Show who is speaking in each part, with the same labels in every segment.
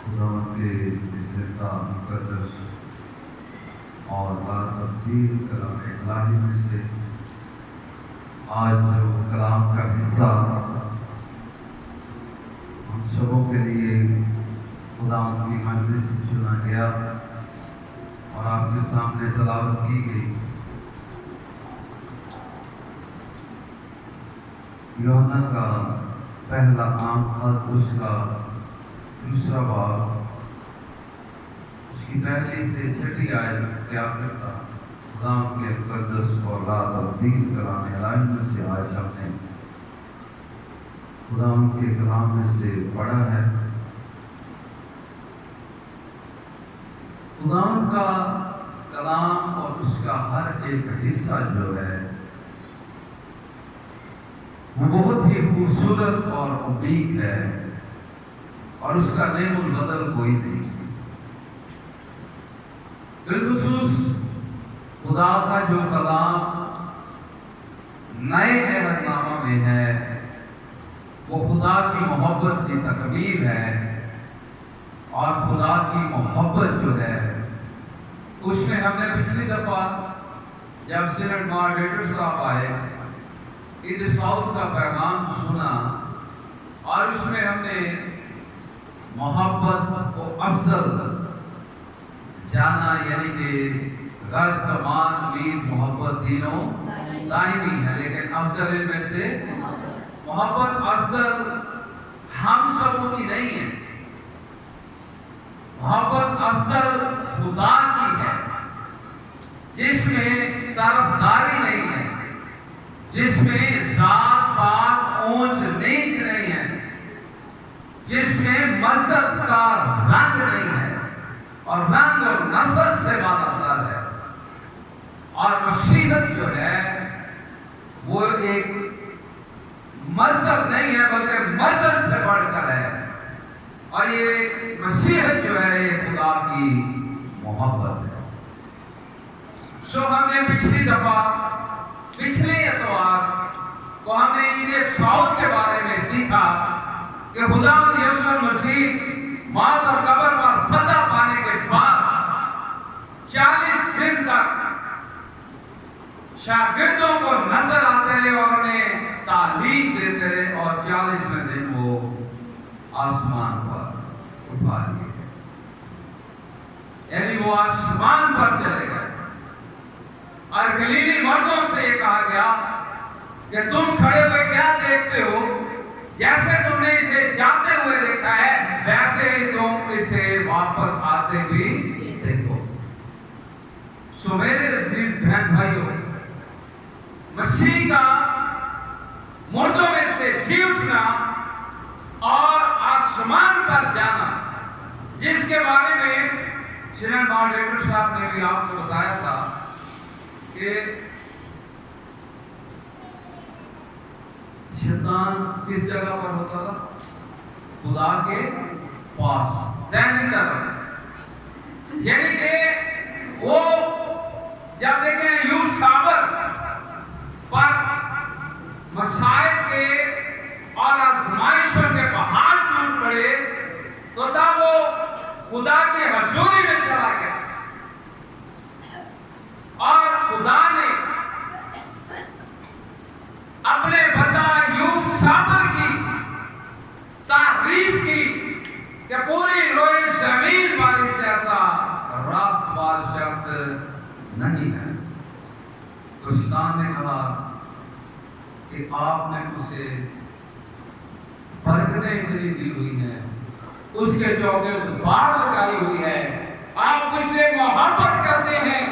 Speaker 1: خدا کے زندہ مقدس اور تبدیل کلام الہی میں سے آج جو کلام کا حصہ ہم سبوں کے لیے خدا کی مرضی سے چنا گیا اور آپ کے سامنے تلاوت کی گئی، یوحنا کا پہلا عام خط اس کا دوسرا باب اس کی پہلی سے چھٹی آیت کیا کرتا خدا کے مقدس اور تبدیل کلام الہی میں سے آج ہم نے خدا کے کلام میں سے پڑھا ہے۔ خدا کا کلام اور اس کا ہر ایک حصہ جو ہے وہ بہت ہی خوبصورت اور عمیق ہے اور اس کا نعم البدل کوئی نہیں۔ بالخصوص خدا کا جو کلام نئے عہد نامہ میں ہے وہ خدا کی محبت کی تکمیل ہے، اور خدا کی محبت جو ہے اس میں ہم نے پچھلی دفعہ جب سینٹ ماڈریٹر صاحب آئے اتساؤ کا پیغام سنا اور اس میں ہم نے محبت کو افضل جانا، یعنی کہ غیر زمان میر محبت دینوں دائمی ہے، لیکن افضل میں سے محبت افضل ہم سبوں کی نہیں ہے، محبت افضل خدا کی ہے جس میں طرفداری نہیں ہے، جس میں ذات پات اونچ نیچ نہیں ہے، جس میں مذہب کا رنگ نہیں ہے اور رنگ اور نسل سے مانتا ہے، اور مسیحیت جو ہے وہ ایک مذہب نہیں ہے بلکہ مذہب سے بڑھ کر ہے، اور یہ مسیحیت جو ہے یہ خدا کی محبت ہے۔ سو ہم نے پچھلی دفعہ پچھلے اتوار کو ہم نے عید سعود کے بارے میں سیکھا کہ خدا یسوع مسیح موت اور قبر پر فتح پانے کے بعد 40 دن تک شاگردوں کو نظر آتے رہے اور انہیں تعلیم دیتے رہے، اور 40ویں دن وہ آسمان پر اٹھا لیے، یعنی وہ آسمان پر چلے گئے۔ اور گلیلی مردوں سے یہ کہا گیا کہ تم کھڑے ہوئے کیا دیکھتے ہو؟ جیسے تم نے اسے جاتے ہوئے دیکھا ہے ویسے ہی تم اسے واپس آتے بھی دیکھو۔ سو میرے عزیز بہن بھائیوں، مسیح کا مردوں میں سے جی اٹھنا اور آسمان پر جانا، جس کے بارے میں سینٹ ماڈریٹر صاحب نے بھی آپ کو بتایا تھا کہ شیطان کس جگہ پر ہوتا تھا؟ خدا کے پاس، دہنی طرف، یعنی کہ وہ جب دیکھیں ایوب صابر پر مصائب کے اور آزمائشوں کے پہاڑ ٹوٹ پڑے تو تب وہ خدا کی حضوری میں چلا گیا، اور خدا نے اپنے بندہ ایوب صابر کی تعریف کی کہ پوری روئے زمین پر اس جیسا راست باز شخص نہیں ہے۔ تو شیطان نے کہا کہ آپ نے اسے برکتیں اتنی دی ہوئی ہیں، اس کے چوکے باڑ لگائی ہوئی ہے، آپ اس سے محبت کرتے ہیں،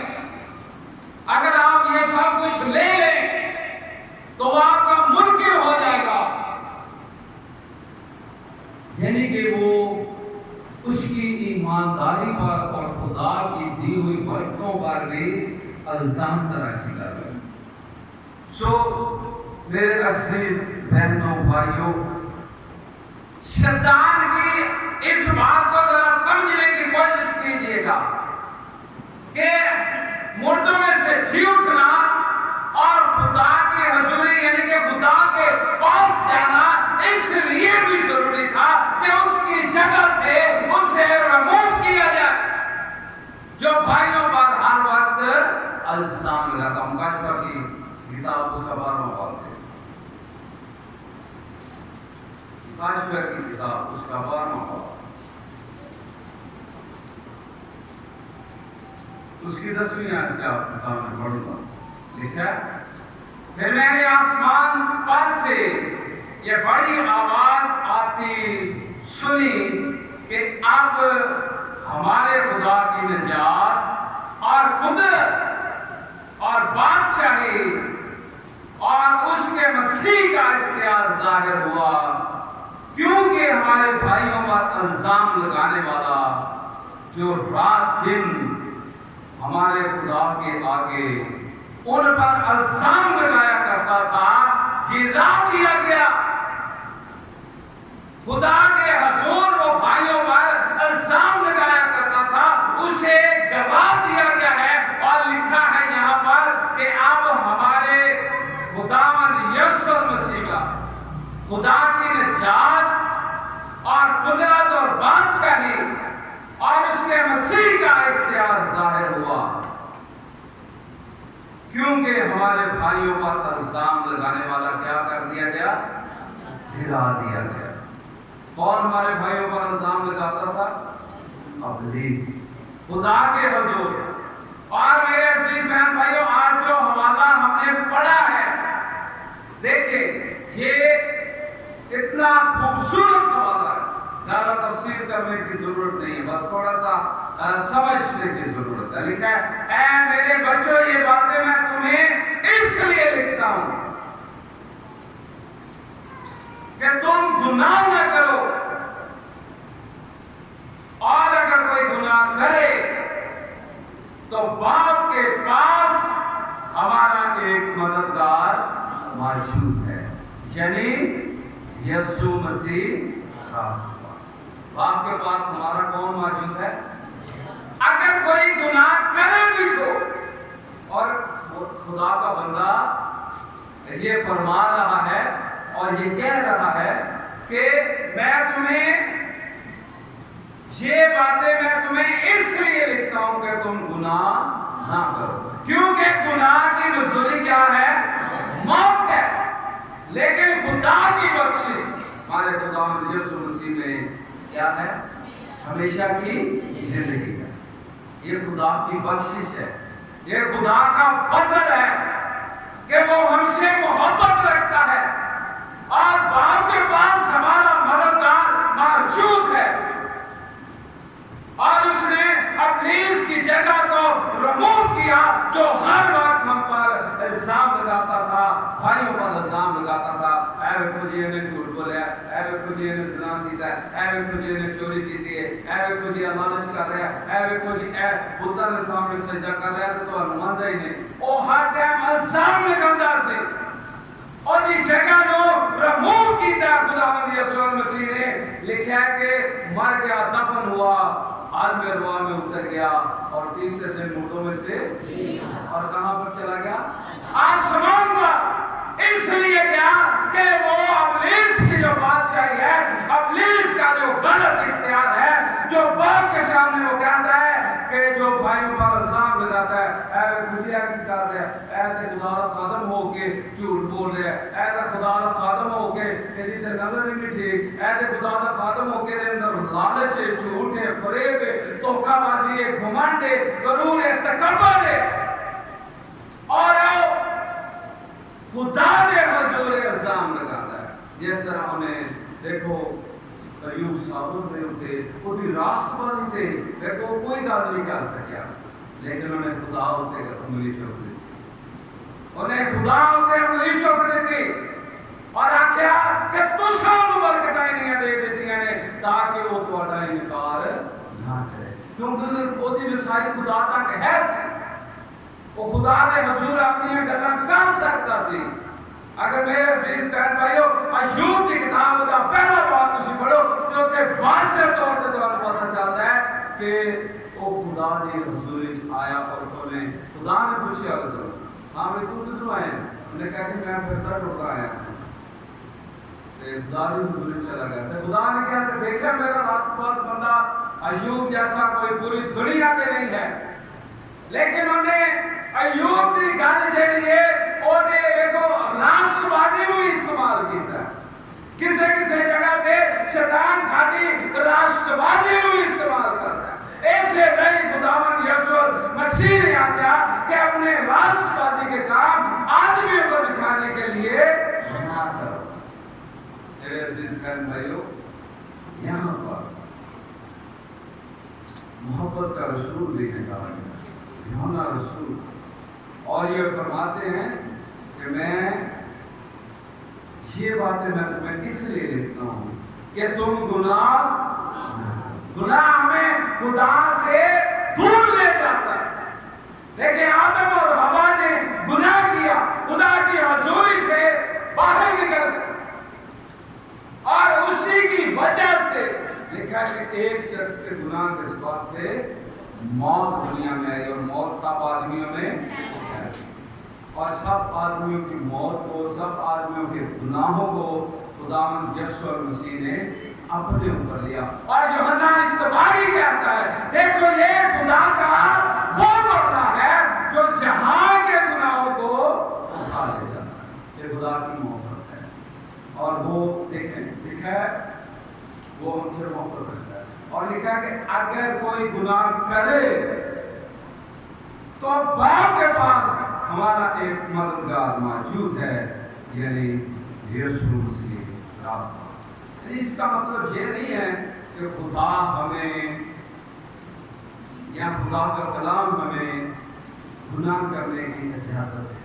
Speaker 1: اگر آپ یہ سب کچھ لے لیں تو وہ آپ کا منکر ہو جائے گا، یعنی کہ وہ اس کی ایمانداری پر اور خدا کی دی ہوئی برکتوں پر بھی الزام تراشی کر رہے ہیں۔ سو میرے عزیز بہنوں بھائیوں، شیطان کی اس بات کو ذرا سمجھنے کی کوشش کیجئے گا کہ مردوں میں سے جی اٹھنا اور خدا کی حضوری یعنی کہ خدا کے پاس جانا اس لیے بھی ضروری تھا کہ اس کی جگہ سے اسے کتاب اس کا 12واں باب ہے، کاشفہ کی کتاب اس کا 12واں باب، اس کی 10ویں آیت سے آپ کے سامنے پڑھوں گا۔ لکھا ہے، پھر میں نے آسمان پر سے یہ بڑی آواز آتی سنی کہ اب ہمارے خدا کی نجات اور قدرت اور بادشاہی اور اس کے مسیح کا اختیار ظاہر ہوا، کیونکہ ہمارے بھائیوں پر الزام لگانے والا جو رات دن ہمارے خدا کے آگے ان پر الزام لگایا کرتا تھا، گرا دیا گیا۔ خدا کے حضور وہ بھائیوں پر الزام لگایا کرتا تھا، اسے گرا دیا گیا ہے، اور لکھا ہے یہاں پر کہ اب ہمارے خداوند یسوع مسیح کا، خدا کی نجات اور قدرت اور بادشاہی اور اس کے مسیح کا اختیار ظاہر ہوا، کیونکہ ہمارے بھائیوں پر الزام لگانے والا کیا کر دیا گیا؟ گرا دیا گیا۔ کون ہمارے بھائیوں پر الزام لگاتا تھا؟ ابلیس، خدا کے حضور۔ اور میرے عزیز بہن بھائیوں، آج جو حوالہ ہم نے پڑھا ہے، دیکھیں یہ اتنا خوبصورت حوالہ ہے، زیادہ تفسیر کرنے کی ضرورت نہیں ہے، بس تھوڑا سا سمجھنے کی ضرورت ہے۔ لکھا ہے، اے میرے بچوں، یہ باتیں میں تمہیں اس لیے لکھتا ہوں کہ تم گناہ نہ کرو، اور اگر کوئی گناہ کرے تو باپ کے پاس ہمارا ایک مددگار موجود ہے، یعنی یسوع مسیح۔ باپ کے پاس ہمارا کون موجود ہے؟ اگر کوئی گناہ کرے بھی تو، اور خدا کا بندہ یہ فرما رہا ہے اور یہ کہہ رہا ہے کہ میں تمہیں یہ باتیں میں تمہیں اس لیے لکھتا ہوں کہ تم گناہ نہ کرو، کیونکہ گناہ کی مزدوری کیا ہے؟ موت ہے، لیکن خدا کی بخشش ہمارے خداوند یسوع مسیح میں کیا ہے؟ ہمیشہ کی زندگی ہے۔ یہ خدا کی بخشش ہے، یہ خدا کا فضل ہے کہ وہ ہم سے محبت رکھتا ہے، اور باپ کے پاس ہمارا مددگار موجود ہے، اور اس نے ابلیس کی جگہ کو رموو کیا جو ہر وقت ہم پر الزام لگاتا تھا، بھائیوں پر الزام لگاتا تھا۔ اے ویکھو جی نے جھوٹ بولیا، اے ویکھو جی نے زنا کیتا ہے، اے ویکھو جی نے چوری کیتی ہے، اے ویکھو جی لالچ کر رہا ہے، اے ویکھو جی اے بتاں دے سامنے سجدہ کر رہا ہے تے تانوں مندا ہی نہیں۔ او ہر ٹائم الزام لگاوندا سی، اور یہ جگہ نو رموو کیتا خداوند یسوع مسیح نے۔ لکھا ہے کہ مر گیا، دفن ہوا، عالم ارواح میں اتر گیا، اور تیسرے دن مردوں میں سے، اور کہاں پر چلا گیا؟ آسمان پر۔ اس لیے گیا کہ وہ ابلیس کی جو بادشاہی ہے، ابلیس کا جو غلط اختیار ہے، جو باپ کے سامنے وہ کہتا ہے کہ جو بھائیوں پر الزام لگاتا ہے، اے خدیا کی کر رہا ہے، اے تے خدا دا خادم ہو کے جھوٹ بول رہا ہے، اے تے خدا دا خادم ہو کے تیری تے نظر ہی نہیں ٹھیک، اے تے خدا دا خادم ہو کے دے اندر لالچ ہے، جھوٹ ہے، فریب ہے، دھوکہ بازی ہے، گھمنڈ ہے، غرور ہے، تکبر ہے، اور خدا دے حضور الزام لگاتا ہے۔ جس طرح انہیں دیکھو ایوب صاحب نے اٹھے، وہ بھی راست بازی تھے، دیکھو کوئی گل نہیں کر سکیا، لیکن انہیں خدا ہوتے انگلی چوک دی، انہیں خدا ہوتے انگلی چوک دی تھی، اور آکھیا کہ تساں نوں برکتاں نہیں دے دتیاں نے تاکہ وہ تہاڈا انکار نہ کرے، کیونکہ وہ دی رسائی خدا تک ہے سی، وہ خدا دے حضور اپنی گلاں کر سکتا سی۔ اگر میرے عزیز بہن بھائیو ایوب کی کتاب دا پہلا باب تسی پڑھو تو اتنے واضح طور تے تمہیں پتہ چلتا ہے کہ وہ خدا دے حضور وچ آیا، اور انہیں خدا نے پوچھا کہ ہاں میں تو کدھروں آیا؟ انہوں نے کہا کہ میں پھرتا ٹوکا آیا، خدا دے حضور وچ چلا گیا، تو خدا نے کہا کہ دیکھا میرا راست باز بندہ ایوب جیسا کوئی پوری دنیا تے نہیں ہے، لیکن انہیں ایوب کی گل جڑی ہے ਉਹਨੇ ਵੇਖੋ ਰਾਸ਼ਟਰਵਾਦੀ ਨੂੰ ਇਸਤੇਮਾਲ ਕੀਤਾ। ਕਿਸੇ ਕਿਸੇ ਜਗ੍ਹਾ ਤੇ ਸ਼ੈਤਾਨ ਸਾਡੀ ਰਾਸ਼ਟਰਵਾਦੀ ਨੂੰ ਇਸਤੇਮਾਲ ਕਰਦਾ है। ऐसे नहीं खुदावंद यीशु मसीह ने आज्ञा कि अपने राष्ट्रवादी के काम आदमियों को दिखाने के लिए ना करो। मेरे अजीज बहन भाइयों, यहाँ पर मोहब्बत का रसूल लिखने का यूहन्ना रसूल, और ये फरमाते हैं कि मैं ये बातें मैं तुम्हें इसलिए लिखता हूँ कि तुम गुनाह हमें खुदा से दूर ले जाता है। देखिए आदम और हवा ने गुनाह किया, खुदा की हजूरी से बाहर निकल गए, और उसी की वजह से लिखा है कि एक शख्स के गुनाह के सबब से मौत दुनिया में आई, और मौत सब आदमियों में है, और सब आदमियों की मौत को, सब आदमियों के गुनाहों को खुदावंद यीशु मसीह ने अपने ऊपर लिया। और यूहन्ना इस्तबारी कहता है, देखो ये खुदा का वो बंदा है जो जहां के गुनाहों को उठा ले जाता है। ये खुदा की मोहब्बत है, और वो देखें लिखा है वो हमसे मोहब्बत करता है, और लिखा है कि अगर कोई गुनाह करे तो बाप के पास हमारा एक मददगार मौजूद है, यानी यीशु मसीह रास्ता। इसका मतलब ये नहीं है कि खुदा हमें या खुदा का कलाम हमें गुनाह करने की इजाजत है,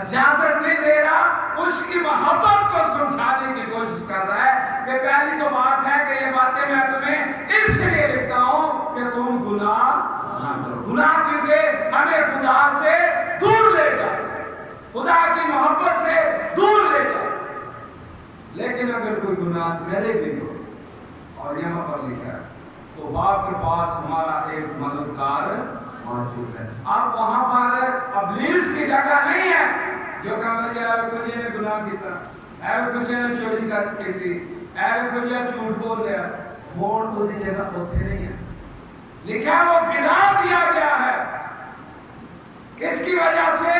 Speaker 1: इजाजत नहीं दे रहा, उसकी मोहब्बत को समझाने की कोशिश कर रहा है कि पहली तो बात है कि ये बातें मैं तुम्हें इसलिए लिखता हूँ कि तुम गुनाह ना करो। गुनाह क्योंकि हमें खुदा से दूर ले जा, खुदा की मोहब्बत से दूर ले जा। लेकिन अगर कोई गुनाह करे भी हो, और यहाँ पर लिखा है तो बाप के पास हमारा एक मददगार मौजूद है। अब वहां पर इब्लीस की जगह नहीं है जो कहते ने गुनाह किया, ने चोरी कर की, झूठ बोल लिया, वोट तो दी जगह होते नहीं है। लिखा है वो गिरा दिया गया है, किसकी वजह से?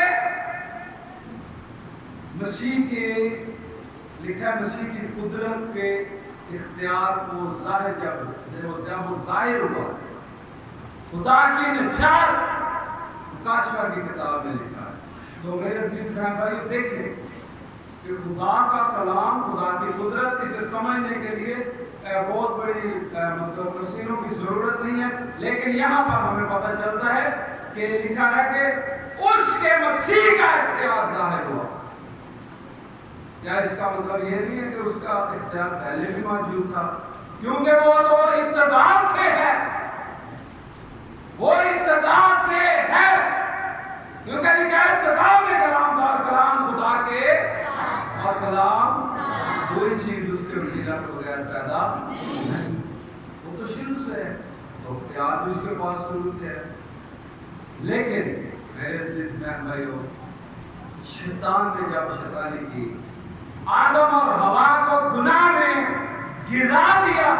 Speaker 1: मसीह के, लिखा है मसीह की कुदरत के इख्तियार को जाहिर जब वो जाहिर हुआ, खुदा की निजात काशवा की किताब में लिखा है। तो मेरे अजीज बहन भाई देखें कि खुदा का कलाम, खुदा की कुदरत, इसे समझने के लिए बहुत बड़ी मतलब मशीनों की जरूरत नहीं है, लेकिन यहाँ पर हमें पता चलता है कि लिखा है कि उसके मसीह का इख्तियार जाहिर हुआ। क्या इसका मतलब ये नहीं है कि उसका इख्तियार पहले भी मौजूद था? क्योंकि वो तो इब्तिदा से है, वो इब्तिदा से है, क्योंकि लिखा है इब्तिदा में कलाम था, कलाम खुदा के, और कलाम कोई चीज उसके वसीला के बगैर पैदा नहीं, वो तो शुरू से है, तो इख्तियार भी उसके पास शुरू से है। लेकिन मेरे अजीज बहन भाइयों, शैतान ने जब शैतानी की, आदम और हवा को गुनाह में गिरा दिया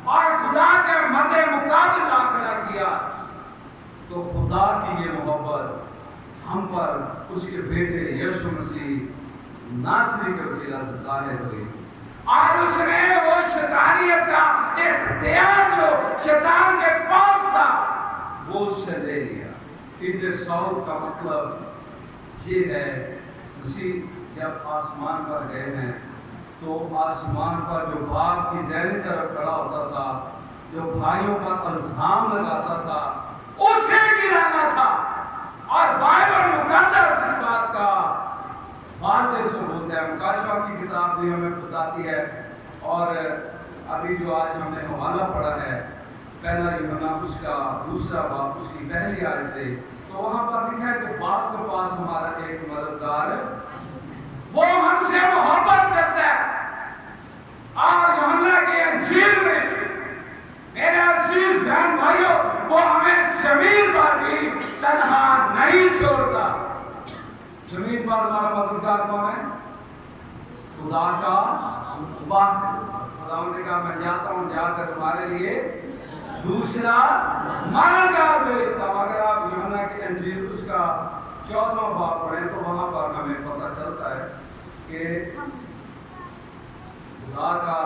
Speaker 1: और खुदा के मद्दे मुकाबला खड़ा किया, तो खुदा की ये मोहब्बत हम पर उसके बेटे यीशु मसीह नासरी के वसीला से जाहिर हुई, और उसने वो शैतानियत का इख्तियार जो शैतान के पास था वो उससे ले लिया। इत्तेसाउल का मतलब ये है, मसीह जब आसमान पर गए हैं तो आसमान पर जो बाप की दाहिनी तरफ खड़ा होता था, जो भाइयों पर इल्जाम लगाता था, उसे गिराना था। और बाइबल मुकद्दस इस बात का वाज़ेह सबूत है, मुकाशवा की किताब भी हमें बताती है, और अभी जो आज हमने हवाला पढ़ा है पहला यूहन्ना उसका दूसरा बाब उसकी पहली आयत से, तो वहां पर लिखा है कि बाप के पास हमारा एक मददगार, वो हमसे मोहब्बत करता है। और यूहन्ना की इंजील में मेरे अजीज बहन भाइयों, वो हमें जमीन पर भी तन्हा नहीं छोड़ता। जमीन पर हमारा मददगार कौन है? खुदा का वाह। खुदा ने कहा मैं जाता हूँ, जाकर तुम्हारे लिए दूसरा मददगार भेजता हूँ। अगर आप यूहन्ना की इंजील उसका 14वां बाब पढ़ें तो वहां पर हमें पता चलता है कि खुदा का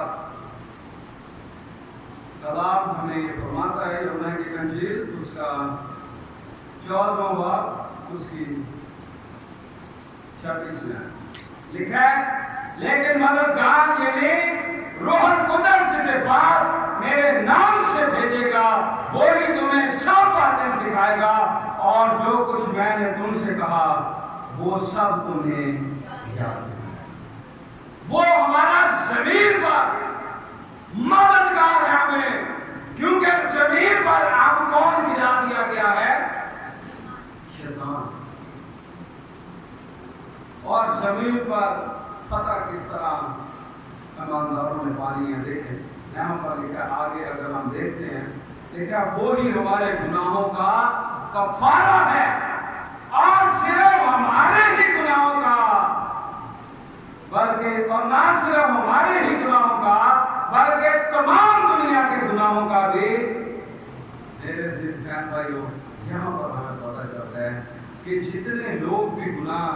Speaker 1: कलाम हमें ये फरमाता है, यूहन्ना की इंजील उसका 14वां बाब उसकी 26 में लिखा है, लेकिन मददगार यानी रूहुल कुद्दस जिसे बाप मेरे नाम से भेजेगा, वो ही तुम्हें सब बातें सिखाएगा और जो कुछ मैंने तुमसे कहा वो सब तुम्हें याद रखना। वो हमारा ज़मीर पर मददगार है हमें, क्योंकि ज़मीर पर आप कौन गिरा दिया गया है? शैतान। और ज़मीर पर पता किस तरह ईमानदारों ने पानी है। देखें यहाँ पर लिखा, आगे अगर हम देखते हैं, देखा वो ही हमारे गुनाहों का कफारा है, और सिर्फ हमारे ही गुनाहों का, बल्कि और ना सिर्फ हमारे ही गुनाहों का बल्कि तमाम दुनिया के गुनाहों का भी। मेरे सिर्फ बहन भाइयों, यहाँ पर हमें पता चलता है कि जितने लोग भी गुनाह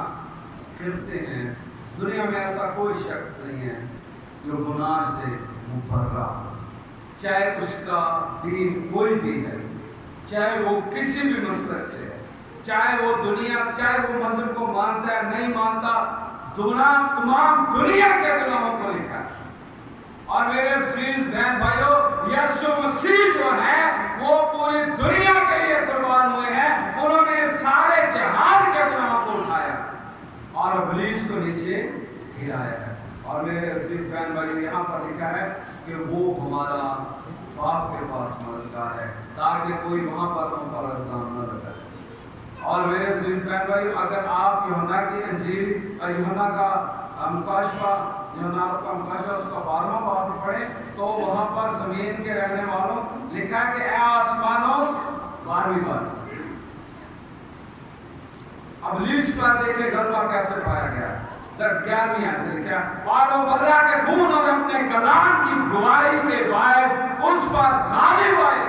Speaker 1: करते हैं दुनिया में, ऐसा कोई शख्स नहीं है जो गुनाह से मुबर्रा, चाहे उसका दीन कोई भी है, चाहे वो किसी भी मसलक से है, चाहे वो मजहब को मानता है नहीं मानता, तमाम दुनिया के गुनाहों को लिखा है। और मेरे अजीज बहन भाइयों, यीशु मसीह जो है वो पूरी दुनिया के लिए कुर्बान हुए हैं, उन्होंने सारे जहान के गुनाहों को उठाया और इब्लीस को नीचे गिराया है। और मेरे अजीज बहन भाइयों, यहाँ पर लिखा है कि वो हमारा बाप के पास मददगार है, ताकि कोई वहाँ पर हम पर इल्जाम न लगाए। और मेरे अजीज बहन भाइयों, अगर आप यूहन्ना की इंजील, यूहन्ना का मुकाशफा उसका 12वां बाब पढ़ें तो वहाँ पर जमीन के रहने वालों लिखा है कि ए आसमानों, 12वीं बात, इब्लीस पर देखे गलबा कैसे पाया गया। 11वीं ऐसे लिखा, और वो बर्रा के खून और अपने कलाम की गवाही के बाद उस पर गालिब आए।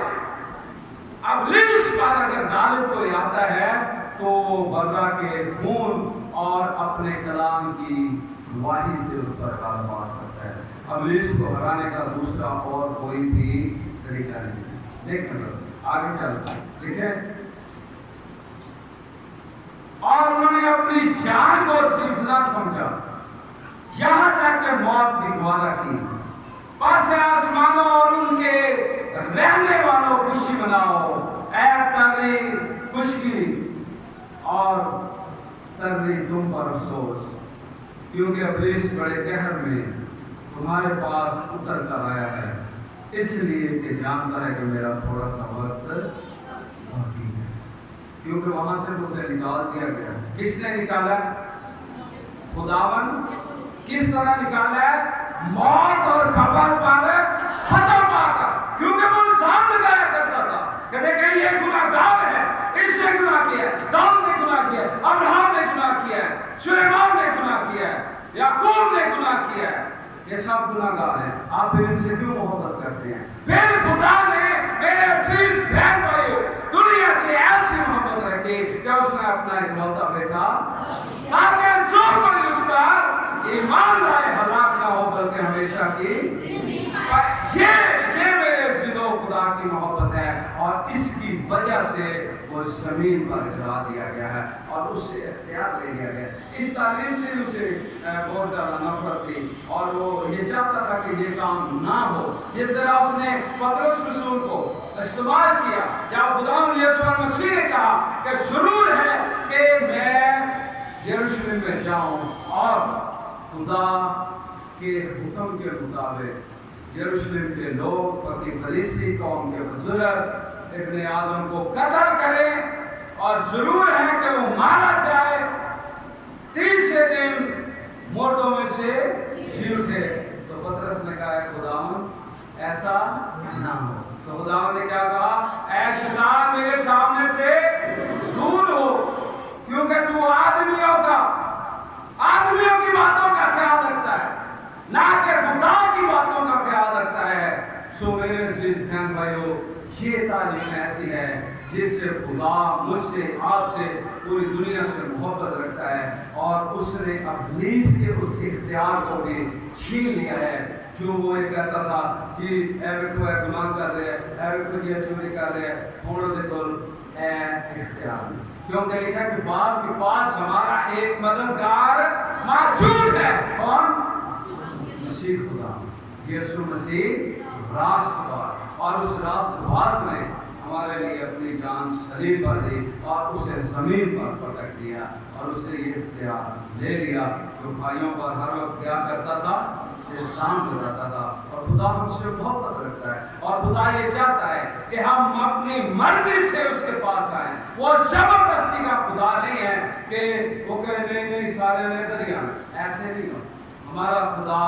Speaker 1: इब्लीस पर अगर गालिब कोई आता है तो बर्रा के खून और अपने कलाम की गवाही से उस पर गालिब आ सकता है। इब्लीस को हराने का दूसरा और कोई भी तरीका नहीं। देखने आगे चलते ठीक है। और उन्होंने अपनी जान को सिलसिला समझा, यहाँ तक कि मौत भी ग्वारा की। बस आसमानों और उनके रहने वालों खुशी मनाओ, ऐ तर्री खुशकी और तर्री तुम पर अफसोस, क्योंकि इब्लीस बड़े कहर में तुम्हारे पास उतर कर आया है, इसलिए कि जानता है कि मेरा थोड़ा सा वक्त बाकी है। क्योंकि वहां से उसे निकाल दिया गया। किसने निकाला? खुदावन। किस तरह निकाला है? मौत और खबर पर खत्म पाकर, क्योंकि वो इल्जाम लगाया करता था कहते कि ये गुनाहगार है, इसने गुनाह किया है, दाऊद ने गुनाह किया है, अब्राहम ने गुनाह किया है, सुलेमान ने गुनाह किया है, याकूब ने गुनाह किया है, ये सब गुनाहगार हैं। आप फिर इनसे क्यों मोहब्बत करते हैं? फिर खुदा ने मेरे अजीज बहन भाइयों दुनिया से ऐसी मोहब्बत रखी कि उसने अपना इकलौता बेटा, ताकि जो कोई उस पर ईमान लाए हलाक ना हो बल्कि हमेशा की। ये मेरे अजीजों खुदा की मोहब्बत है, और इसकी वजह से वो जमीन पर गिरा दिया गया है और उससे इख्तियार ले लिया गया। इस तालीम से उसे बहुत ज़्यादा नफरत थी और वो ये चाहता था कि ये काम ना हो। जिस तरह उसने पतरस रसूल को इस्तेमाल किया जब खुदा यीशु मसीह ने कहा कि जरूर है कि मैं यरूशलेम में जाऊं और खुदा के हुक्म के मुताबिक यरूशलेम के लोग पति फरीसी कौम के बुजुर्ग इब्ने आदम को कत्ल करें और जरूर है कि वो मारा जाए, तीसरे दिन मुर्दों में से जी उठे। तो पतरस ने कहा खुदावन ऐसा ना हो। तो खुदावन ने क्या कहा? ऐ शैतान मेरे सामने से दूर हो, क्योंकि तू आदमियों की बातों का ख्याल रखता है, ना कि खुदा की बातों का ख्याल रखता है। सो मेरे अजीज बहन भाइयों, ये तालीम ऐसी है जिससे खुदा मुझसे आपसे पूरी दुनिया से मोहब्बत रखता है और उसने इब्लीस के उस इख्तियार को भी छीन लिया है। जो वो ये कहता था कि ए बेटो ए गुनाह कर रहे हैं, ए बेटो ये चोरी कर रहे हैं, छोड़ो दे तो ए इख्तियार, क्योंकि लिखा है कि बाप के पास हमारा एक मददगार मौजूद है। कौन? मसीह खुदा, यीशु मसीह रास्तबाज। और उस रास्तबाज ने हमारे लिए अपनी जान सलीब पर दी और उसे जमीन पर पटक दिया और उसे ये इख्तियार ले लिया जो भाइयों पर हर वक्त क्या करता था, एहसान बताता था। और खुदा हमसे मोहब्बत रखता है और खुदा ये चाहता है कि हम अपनी मर्जी से उसके पास आए। वो जबरदस्ती का खुदा नहीं है कि वो कहे नहीं नहीं सारे ने इधर ही आना, ऐसे नहीं हो। हमारा खुदा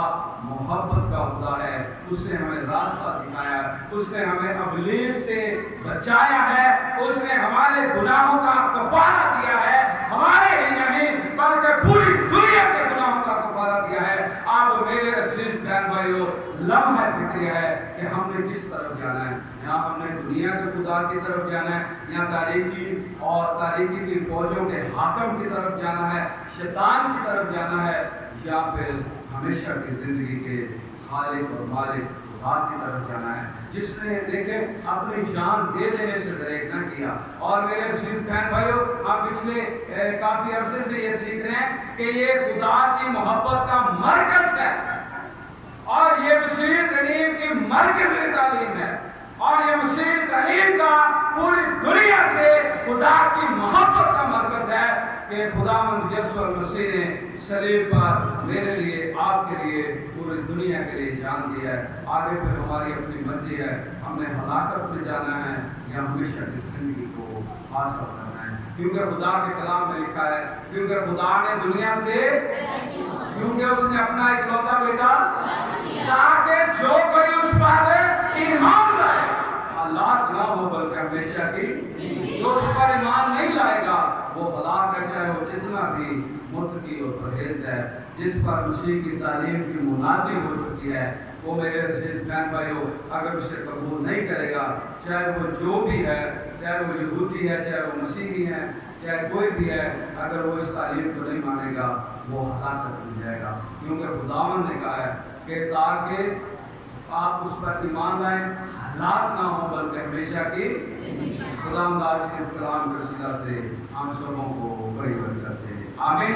Speaker 1: मोहब्बत का खुदा है। उसने हमें रास्ता दिखाया, उसने हमें इब्लीस से बचाया है, उसने हमारे गुनाहों का कफारा दिया है, हमारे ही नहीं बल्कि पूरी दुनिया के गुनाहों का कफारा दिया है। अब मेरे अजीज बहन भाइयों, लम्हा फिक्र है कि हमने किस तरफ जाना है। यहाँ हमने दुनिया के खुदा की तरफ जाना है या तारीकी की फौजों के हाकम की तरफ जाना है, शैतान की तरफ जाना है, या फिर हमेशा की जिंदगी के खालिक और मालिक खुदा की तरफ जाना है, जिसने देखे अपनी जान दे देने से दरेक न किया। और मेरे अजीज बहन भाइयों, हम पिछले काफी अरसे से ये सीख रहे हैं कि ये खुदा की मोहब्बत का मरकज है और ये मसीह करीम की मरकज़ी तालीम है और ये मसीह तालीम का पूरी दुनिया से खुदा की मोहब्बत का मरकज है कि खुदावंद यीशु मसीह ने सलीब पर मेरे लिए, आपके लिए, पूरी दुनिया के लिए जान दिया है। आगे फिर हमारी अपनी मर्जी है, हमने हलाकत में जाना है या हमेशा की जिंदगी को हासिल करना है। क्योंकि खुदा के कलाम में लिखा है, क्योंकि खुदा ने दुनिया से, क्योंकि उसने अपना इकलौता बेटा ताकि जो कोई उस पर ईमान लाए हलाक ना हो बल्कि हमेशा की। जो उस पर ईमान नहीं लाएगा वो हलाक है, चाहे वो जितना भी मुत्तकी और परहेज है। जिस पर मसीह की तालीम की मुनादी हो चुकी है, वो मेरे अजीज बहन भाइयों अगर उसे कबूल नहीं करेगा, चाहे वो जो भी है, चाहे वो यहूदी है, चाहे वो मसीही है, चाहे कोई भी है, अगर वो इस तालीम को नहीं मानेगा वो हलाकत मिल जाएगा। क्योंकि खुदावंद ने कहा है कि ताकि आप उस पर ईमान लाएं, हलाक ना हो बल्कि हमेशा की। खुदावंद आज के इस कलाम के वसीला से हम सबों को बड़ी बरकत दे। आमीन।